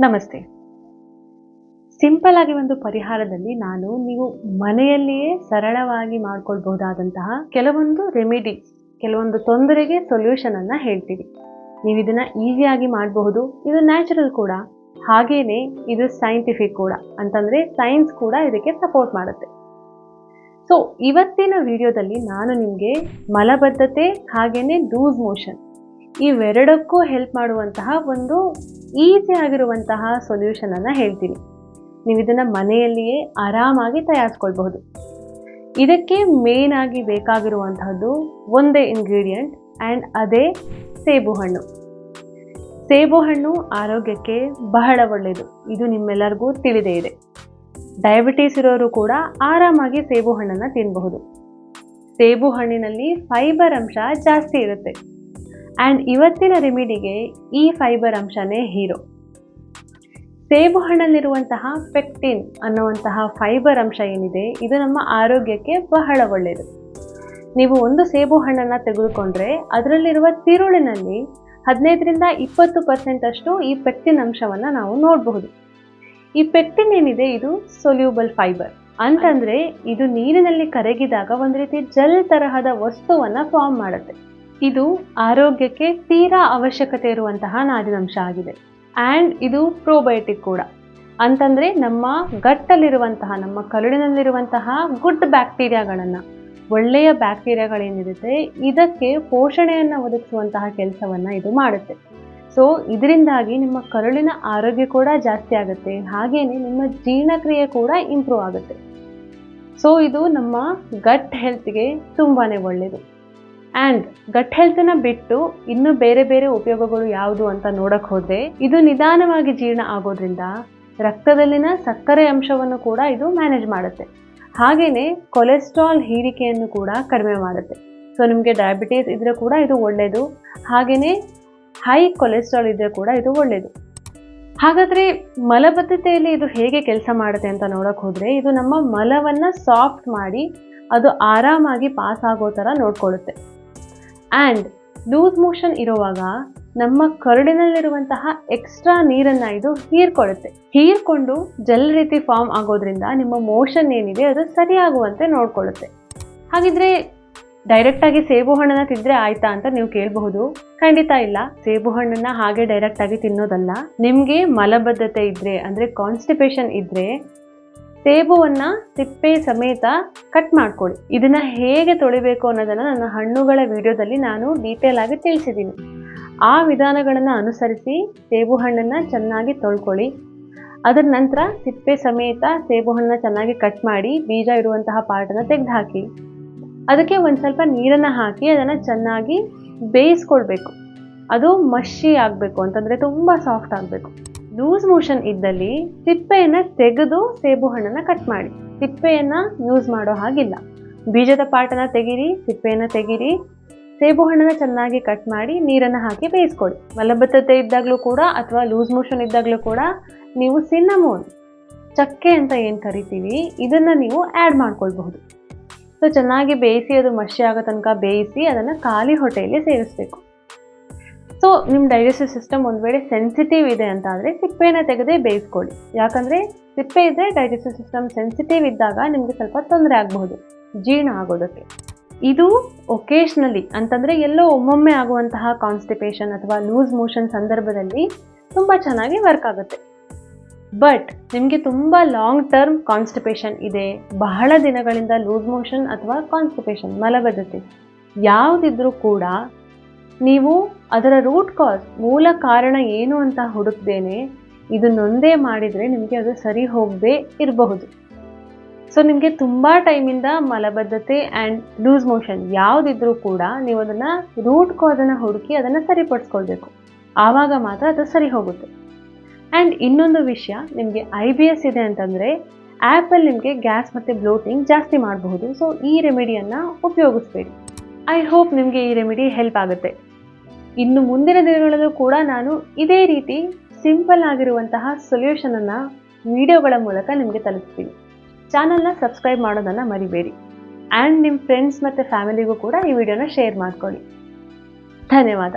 ನಮಸ್ತೆ. ಸಿಂಪಲ್ ಆಗಿ ಒಂದು ಪರಿಹಾರದಲ್ಲಿ ನೀವು ಮನೆಯಲ್ಲಿಯೇ ಸರಳವಾಗಿ ಮಾಡ್ಕೊಳ್ಬಹುದಾದಂತಹ ಕೆಲವೊಂದು ರೆಮಿಡೀಸ್, ಕೆಲವೊಂದು ತೊಂದರೆಗೆ ಸೊಲ್ಯೂಷನ್ ಅನ್ನ ಹೇಳ್ತೀವಿ. ನೀವು ಇದನ್ನ ಈಸಿಯಾಗಿ ಮಾಡಬಹುದು. ಇದು ನ್ಯಾಚುರಲ್ ಕೂಡ, ಹಾಗೇನೆ ಇದು ಸೈಂಟಿಫಿಕ್ ಕೂಡ, ಅಂತಂದ್ರೆ ಸೈನ್ಸ್ ಕೂಡ ಇದಕ್ಕೆ ಸಪೋರ್ಟ್ ಮಾಡುತ್ತೆ. ಸೊ ಇವತ್ತಿನ ವಿಡಿಯೋದಲ್ಲಿ ನಾನು ನಿಮಗೆ ಮಲಬದ್ಧತೆ ಹಾಗೇನೆ ಲೂಸ್ ಮೋಷನ್ ಇವೆರಡಕ್ಕೂ ಹೆಲ್ಪ್ ಮಾಡುವಂತಹ ಒಂದು ಈಸಿ ಆಗಿರುವಂತಹ ಸೊಲ್ಯೂಷನ್ ಅನ್ನ ಹೇಳ್ತೀನಿ. ನೀವು ಇದನ್ನ ಮನೆಯಲ್ಲಿಯೇ ಆರಾಮಾಗಿ ತಯಾರಿಸ್ಕೊಳ್ಬಹುದು. ಇದಕ್ಕೆ ಮೇನ್ ಆಗಿ ಬೇಕಾಗಿರುವಂತಹದ್ದು ಒಂದೇ ಇಂಗ್ರೀಡಿಯೆಂಟ್, ಆ್ಯಂಡ್ ಅದೇ ಸೇಬು ಹಣ್ಣು. ಸೇಬು ಹಣ್ಣು ಆರೋಗ್ಯಕ್ಕೆ ಬಹಳ ಒಳ್ಳೆಯದು, ಇದು ನಿಮ್ಮೆಲ್ಲರಿಗೂ ತಿಳಿದೇ ಇದೆ. ಡಯಾಬಿಟೀಸ್ ಇರೋರು ಕೂಡ ಆರಾಮಾಗಿ ಸೇಬು ಹಣ್ಣನ್ನು ತಿನ್ನಬಹುದು. ಸೇಬು ಹಣ್ಣಿನಲ್ಲಿ ಫೈಬರ್ ಅಂಶ ಜಾಸ್ತಿ ಇರುತ್ತೆ, ಆ್ಯಂಡ್ ಇವತ್ತಿನ ರೆಮಿಡಿಗೆ ಈ ಫೈಬರ್ ಅಂಶನೇ ಹೀರೋ. ಸೇಬು ಹಣ್ಣಲ್ಲಿರುವಂತಹ ಪೆಕ್ಟಿನ್ ಅನ್ನುವಂತಹ ಫೈಬರ್ ಅಂಶ ಏನಿದೆ, ಇದು ನಮ್ಮ ಆರೋಗ್ಯಕ್ಕೆ ಬಹಳ ಒಳ್ಳೆಯದು. ನೀವು ಒಂದು ಸೇಬು ಹಣ್ಣನ್ನು ತೆಗೆದುಕೊಂಡ್ರೆ ಅದರಲ್ಲಿರುವ ತಿರುಳಿನಲ್ಲಿ 15-20% ಅಷ್ಟು ಈ ಪೆಕ್ಟಿನ್ ಅಂಶವನ್ನು ನಾವು ನೋಡಬಹುದು. ಈ ಪೆಕ್ಟಿನ್ ಏನಿದೆ, ಇದು ಸೊಲ್ಯೂಬಲ್ ಫೈಬರ್, ಅಂತಂದ್ರೆ ಇದು ನೀರಿನಲ್ಲಿ ಕರಗಿದಾಗ ಒಂದು ರೀತಿ ಜೆಲ್ ತರಹದ ವಸ್ತುವನ್ನ ಫಾರ್ಮ್ ಮಾಡುತ್ತೆ. ಇದು ಆರೋಗ್ಯಕ್ಕೆ ತೀರಾ ಅವಶ್ಯಕತೆ ಇರುವಂತಹ ನಾರಿನಂಶ ಆಗಿದೆ. ಆ್ಯಂಡ್ ಇದು ಪ್ರೋಬಯೋಟಿಕ್ ಕೂಡ, ಅಂತಂದ್ರೆ ನಮ್ಮ ಗಟ್ಟಲ್ಲಿರುವಂತಹ, ನಮ್ಮ ಕರುಳಿನಲ್ಲಿರುವಂತಹ ಗುಡ್ ಬ್ಯಾಕ್ಟೀರಿಯಾಗಳನ್ನ, ಒಳ್ಳೆಯ ಬ್ಯಾಕ್ಟೀರಿಯಾಗಳೇನಿರುತ್ತೆ ಇದಕ್ಕೆ ಪೋಷಣೆಯನ್ನು ಒದಗಿಸುವಂತಹ ಕೆಲಸವನ್ನ ಇದು ಮಾಡುತ್ತೆ. ಸೊ ಇದರಿಂದಾಗಿ ನಿಮ್ಮ ಕರುಳಿನ ಆರೋಗ್ಯ ಕೂಡ ಜಾಸ್ತಿ ಆಗುತ್ತೆ, ಹಾಗೇನೆ ನಿಮ್ಮ ಜೀರ್ಣಕ್ರಿಯೆ ಕೂಡ ಇಂಪ್ರೂವ್ ಆಗುತ್ತೆ. ಸೊ ಇದು ನಮ್ಮ ಗಟ್ ಹೆಲ್ತ್ಗೆ ತುಂಬಾನೇ ಒಳ್ಳೆಯದು. ಆ್ಯಂಡ್ ಗಟ್ ಹೆಲ್ತನ್ನ ಬಿಟ್ಟು ಇನ್ನು ಬೇರೆ ಬೇರೆ ಉಪಯೋಗಗಳು ಯಾವುದು ಅಂತ ನೋಡಕ್ ಹೋದ್ರೆ, ಇದು ನಿಧಾನವಾಗಿ ಜೀರ್ಣ ಆಗೋದ್ರಿಂದ ರಕ್ತದಲ್ಲಿನ ಸಕ್ಕರೆ ಅಂಶವನ್ನು ಕೂಡ ಇದು ಮ್ಯಾನೇಜ್ ಮಾಡುತ್ತೆ. ಹಾಗೇನೆ ಕೊಲೆಸ್ಟ್ರಾಲ್ ಹೀರಿಕೆಯನ್ನು ಕೂಡ ಕಡಿಮೆ ಮಾಡುತ್ತೆ. ಸೊ ನಿಮಗೆ ಡಯಾಬಿಟೀಸ್ ಇದ್ರೆ ಕೂಡ ಇದು ಒಳ್ಳೆಯದು, ಹಾಗೇನೆ ಹೈ ಕೊಲೆಸ್ಟ್ರಾಲ್ ಇದ್ರೆ ಕೂಡ ಇದು ಒಳ್ಳೆಯದು. ಹಾಗಾದ್ರೆ ಮಲಬದ್ಧತೆಯಲ್ಲಿ ಇದು ಹೇಗೆ ಕೆಲಸ ಮಾಡುತ್ತೆ ಅಂತ ನೋಡಕ್ ಹೋದ್ರೆ, ಇದು ನಮ್ಮ ಮಲವನ್ನ ಸಾಫ್ಟ್ ಮಾಡಿ ಅದು ಆರಾಮಾಗಿ ಪಾಸ್ ಆಗೋ ಥರ ನೋಡ್ಕೊಳ್ಳುತ್ತೆ. ಆ್ಯಂಡ್ ಲೂಸ್ ಮೋಷನ್ ಇರುವಾಗ ನಮ್ಮ ಕರುಳಿನಲ್ಲಿರುವಂತಹ ಎಕ್ಸ್ಟ್ರಾ ನೀರನ್ನು ಇದು ಹೀರ್ಕೊಂಡು ಜೆಲ್ ರೀತಿ ಫಾರ್ಮ್ ಆಗೋದ್ರಿಂದ ನಿಮ್ಮ ಮೋಷನ್ ಏನಿದೆ ಅದು ಸರಿಯಾಗುವಂತೆ ನೋಡ್ಕೊಳ್ಳುತ್ತೆ. ಹಾಗಿದ್ರೆ ಡೈರೆಕ್ಟಾಗಿ ಸೇಬು ಹಣ್ಣನ್ನು ತಿಂದರೆ ಆಯ್ತಾ ಅಂತ ನೀವು ಕೇಳಬಹುದು. ಖಂಡಿತ ಇಲ್ಲ, ಸೇಬು ಹಣ್ಣನ್ನು ಹಾಗೆ ಡೈರೆಕ್ಟಾಗಿ ತಿನ್ನೋದಲ್ಲ. ನಿಮಗೆ ಮಲಬದ್ಧತೆ ಇದ್ದರೆ, ಅಂದರೆ ಕಾನ್ಸ್ಟಿಪೇಷನ್ ಇದ್ದರೆ, ಸೇಬುವನ್ನು ಸಿಪ್ಪೆ ಸಮೇತ ಕಟ್ ಮಾಡ್ಕೊಳ್ಳಿ. ಇದನ್ನು ಹೇಗೆ ತೊಳಿಬೇಕು ಅನ್ನೋದನ್ನು ನನ್ನ ಹಣ್ಣುಗಳ ವಿಡಿಯೋದಲ್ಲಿ ನಾನು ಡೀಟೇಲ್ ಆಗಿ ತಿಳಿಸಿದ್ದೀನಿ. ಆ ವಿಧಾನಗಳನ್ನು ಅನುಸರಿಸಿ ಸೇಬು ಹಣ್ಣನ್ನು ಚೆನ್ನಾಗಿ ತೊಳ್ಕೊಳ್ಳಿ. ಅದರ ನಂತರ ಸಿಪ್ಪೆ ಸಮೇತ ಸೇಬು ಹಣ್ಣನ್ನು ಚೆನ್ನಾಗಿ ಕಟ್ ಮಾಡಿ ಬೀಜ ಇರುವಂತಹ ಪಾರ್ಟನ್ನು ತೆಗೆದುಹಾಕಿ, ಅದಕ್ಕೆ ಒಂದು ಸ್ವಲ್ಪ ನೀರನ್ನು ಹಾಕಿ ಅದನ್ನು ಚೆನ್ನಾಗಿ ಬೇಯಿಸ್ಕೊಳ್ಬೇಕು. ಅದು ಮಷಿ ಆಗಬೇಕು, ಅಂತಂದರೆ ತುಂಬ ಸಾಫ್ಟ್ ಆಗಬೇಕು. ಲೂಸ್ ಮೋಷನ್ ಇದ್ದಲ್ಲಿ ಸಿಪ್ಪೆಯನ್ನು ತೆಗೆದು ಸೇಬು ಹಣ್ಣನ್ನು ಕಟ್ ಮಾಡಿ. ಸಿಪ್ಪೆಯನ್ನು ಯೂಸ್ ಮಾಡೋ ಹಾಗಿಲ್ಲ. ಬೀಜದ ಪಾರ್ಟನ್ನು ತೆಗೀರಿ, ಸಿಪ್ಪೆಯನ್ನು ತೆಗೀರಿ, ಸೇಬು ಹಣ್ಣನ್ನು ಚೆನ್ನಾಗಿ ಕಟ್ ಮಾಡಿ ನೀರನ್ನು ಹಾಕಿ ಬೇಯಿಸ್ಕೊಳ್ಳಿ. ಮಲಬದ್ಧತೆ ಇದ್ದಾಗಲೂ ಕೂಡ ಅಥವಾ ಲೂಸ್ ಮೋಷನ್ ಇದ್ದಾಗಲೂ ಕೂಡ ನೀವು ಸಿನ್ನಮೋನ್, ಚಕ್ಕೆ ಅಂತ ಏನು ಕರಿತೀವಿ, ಇದನ್ನು ನೀವು ಆ್ಯಡ್ ಮಾಡ್ಕೊಳ್ಬಹುದು. ಸೊ ಚೆನ್ನಾಗಿ ಬೇಯಿಸಿ ಅದು ಮಷಿ ಆಗೋ ತನಕ ಬೇಯಿಸಿ ಅದನ್ನು ಖಾಲಿ ಹೊಟ್ಟೆಯಲ್ಲಿ ಸೇರಿಸಬೇಕು. ಸೊ ನಿಮ್ಮ ಡೈಜೆಸ್ಟಿವ್ ಸಿಸ್ಟಮ್ ಒಂದು ವೇಳೆ ಸೆನ್ಸಿಟಿವ್ ಇದೆ ಅಂತ ಆದರೆ ಸಿಪ್ಪೆಯನ್ನು ತೆಗೆದೇ ಬೇಯಿಸ್ಕೊಳ್ಳಿ. ಯಾಕಂದರೆ ಸಿಪ್ಪೆ ಇದ್ದರೆ ಡೈಜೆಸ್ಟಿವ್ ಸಿಸ್ಟಮ್ ಸೆನ್ಸಿಟಿವ್ ಇದ್ದಾಗ ನಿಮಗೆ ಸ್ವಲ್ಪ ತೊಂದರೆ ಆಗಬಹುದು ಜೀರ್ಣ ಆಗೋದಕ್ಕೆ. ಇದು ಒಕೇಶ್ನಲಿ, ಅಂತಂದರೆ ಎಲ್ಲೋ ಒಮ್ಮೊಮ್ಮೆ ಆಗುವಂತಹ ಕಾನ್ಸ್ಟಿಪೇಷನ್ ಅಥವಾ ಲೂಸ್ ಮೋಷನ್ ಸಂದರ್ಭದಲ್ಲಿ ತುಂಬ ಚೆನ್ನಾಗಿ ವರ್ಕ್ ಆಗುತ್ತೆ. ಬಟ್ ನಿಮಗೆ ತುಂಬ ಲಾಂಗ್ ಟರ್ಮ್ ಕಾನ್ಸ್ಟಿಪೇಷನ್ ಇದೆ, ಬಹಳ ದಿನಗಳಿಂದ ಲೂಸ್ ಮೋಷನ್ ಅಥವಾ ಕಾನ್ಸ್ಟಿಪೇಷನ್, ಮಲಬದ್ಧತೆ ಯಾವುದಿದ್ರೂ ಕೂಡ ನೀವು ಅದರ ರೂಟ್ ಕಾಸ್, ಮೂಲ ಕಾರಣ ಏನು ಅಂತ ಹುಡುಕ್ದೇನೆ ಇದನ್ನೊಂದೇ ಮಾಡಿದರೆ ನಿಮಗೆ ಅದು ಸರಿ ಹೋಗದೇ ಇರಬಹುದು. ಸೊ ನಿಮಗೆ ತುಂಬ ಟೈಮಿಂದ ಮಲಬದ್ಧತೆ ಆ್ಯಂಡ್ ಲೂಸ್ ಮೋಷನ್ ಯಾವುದಿದ್ರೂ ಕೂಡ ನೀವು ಅದನ್ನು ರೂಟ್ ಕಾಸನ್ನು ಹುಡುಕಿ ಅದನ್ನು ಸರಿಪಡಿಸ್ಕೊಳ್ಬೇಕು. ಆವಾಗ ಮಾತ್ರ ಅದು ಸರಿ ಹೋಗುತ್ತೆ. ಆ್ಯಂಡ್ ಇನ್ನೊಂದು ವಿಷಯ, ನಿಮಗೆ IBS ಇದೆ ಅಂತಂದರೆ ಆ್ಯಪಲ್ ನಿಮಗೆ ಗ್ಯಾಸ್ ಮತ್ತು ಬ್ಲೋಟಿಂಗ್ ಜಾಸ್ತಿ ಮಾಡಬಹುದು. ಸೊ ಈ ರೆಮಿಡಿಯನ್ನು ಉಪಯೋಗಿಸ್ಬೇಡಿ. ಐ ಹೋಪ್ ನಿಮಗೆ ಈ ರೆಮಿಡಿ ಹೆಲ್ಪ್ ಆಗುತ್ತೆ. ಇನ್ನು ಮುಂದಿನ ದಿನಗಳಲ್ಲೂ ಕೂಡ ನಾನು ಇದೇ ರೀತಿ ಸಿಂಪಲ್ ಆಗಿರುವಂತಹ ಸೊಲ್ಯೂಷನನ್ನು ವಿಡಿಯೋಗಳ ಮೂಲಕ ನಿಮಗೆ ತಲುಪಿಸ್ತೀನಿ. ಚಾನಲ್ನ ಸಬ್ಸ್ಕ್ರೈಬ್ ಮಾಡೋದನ್ನು ಮರಿಬೇಡಿ. ಆ್ಯಂಡ್ ನಿಮ್ಮ ಫ್ರೆಂಡ್ಸ್ ಮತ್ತು ಫ್ಯಾಮಿಲಿಗೂ ಕೂಡ ಈ ವಿಡಿಯೋನ ಶೇರ್ ಮಾಡ್ಕೊಳ್ಳಿ. ಧನ್ಯವಾದ.